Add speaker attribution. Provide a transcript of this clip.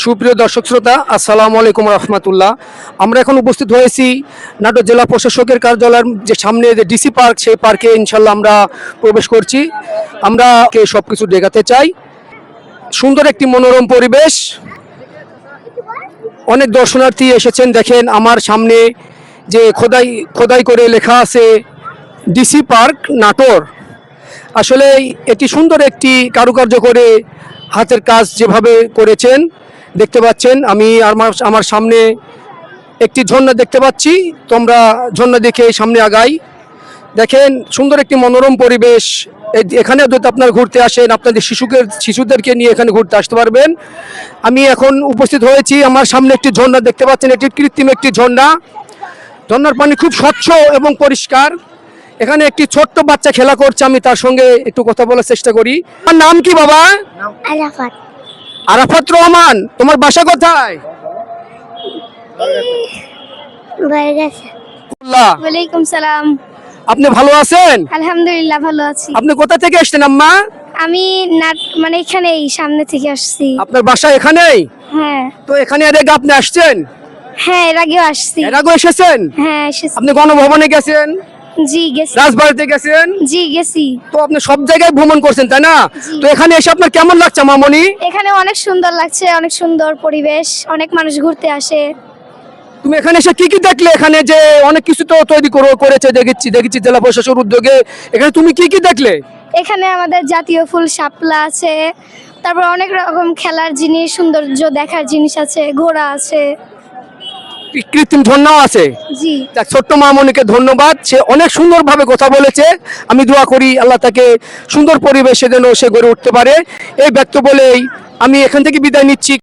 Speaker 1: সুপ্রিয় দর্শক শ্রোতা, আসসালামু আলাইকুম রহমতুল্লাহ। আমরা এখন উপস্থিত হয়েছি নাটোর জেলা প্রশাসকের কার্যালয়ের যে সামনে যে ডিসি পার্ক, সেই পার্কে ইনশাল্লাহ আমরা প্রবেশ করছি। আমরা সব কিছু দেখাতে চাই। সুন্দর একটি মনোরম পরিবেশ, অনেক দর্শনার্থী এসেছেন। দেখেন আমার সামনে যে খোদাই করে লেখা আছে ডিসি পার্ক নাটোর। আসলে এটি সুন্দর একটি কারুকার্য করে হাতের কাজ যেভাবে করেছেন দেখতে পাচ্ছেন। আমি আমার সামনে একটি ঝর্ণা দেখতে পাচ্ছি। তোমরা ঝর্ণা দেখে সামনে আগাই। দেখেন সুন্দর একটি মনোরম পরিবেশ। এখানে যদি আপনারা ঘুরতে আসেন, আপনাদের শিশুদেরকে নিয়ে এখানে ঘুরতে আসতে পারবেন। আমি এখন উপস্থিত হয়েছি, আমার সামনে একটি ঝর্ণা দেখতে পাচ্ছেন। এটি কৃত্রিম একটি ঝর্ণা। ঝর্ণার পানি খুব স্বচ্ছ এবং পরিষ্কার। এখানে একটি ছোট্ট বাচ্চা খেলা করছে, আমি তার সঙ্গে একটু কথা বলার চেষ্টা করি। আমার নাম কি বাবা?
Speaker 2: আরাফাত।
Speaker 1: আরাফাত রহমান। তোমার বাসা কোথায়?
Speaker 2: ওয়ালাইকুম সালাম।
Speaker 1: আপনি ভালো আছেন?
Speaker 2: আলহামদুলিল্লাহ ভালো আছি।
Speaker 1: আপনি কোথা থেকে এসেছেন আম্মা?
Speaker 2: আমি মানে এখানেই সামনে থেকে আসছি।
Speaker 1: আপনার বাসা এখানেই?
Speaker 2: হ্যাঁ
Speaker 1: তো এখানে এর আগে আপনি আসছেন?
Speaker 2: হ্যাঁ, এর আগেও আসছি।
Speaker 1: এর আগে এসেছেন?
Speaker 2: হ্যাঁ এসেছি।
Speaker 1: আপনি গণভবনে গেছেন,
Speaker 2: জি গেছি।
Speaker 1: রাজবাড়িতে গেছেন,
Speaker 2: জি গেছি।
Speaker 1: তো আপনি সব জায়গায় ভ্রমণ করছেন তাই না?
Speaker 2: জি।
Speaker 1: তো এখানে এসে আপনার কেমন লাগছে মামনি?
Speaker 2: এখানে অনেক সুন্দর লাগছে, অনেক সুন্দর পরিবেশ, অনেক মানুষ ঘুরতে আসে।
Speaker 1: তুমি এখানে এসে কি কি দেখলে? এখানে যে অনেক কিছু তো তৈরি করেছে দেখেছি জেলা প্রশাসনের উদ্যোগে। এখানে তুমি কি কি দেখলে?
Speaker 2: এখানে আমাদের জাতীয় ফুল শাপলা আছে, তারপর অনেক রকম খেলার জিনিস, সৌন্দর্য দেখার জিনিস আছে, ঘোড়া আছে।
Speaker 1: কৃত্রিম ঝর্ণাও আছে।
Speaker 2: জি
Speaker 1: যাক, ছোট্ট মামনিকে ধন্যবাদ, সে অনেক সুন্দরভাবে কথা বলেছে। আমি দোয়া করি আল্লাহ তাকে সুন্দর পরিবেশে যেন সে গড়ে উঠতে পারে। এই ব্যক্ত বলেই আমি এখান থেকে বিদায় নিচ্ছি।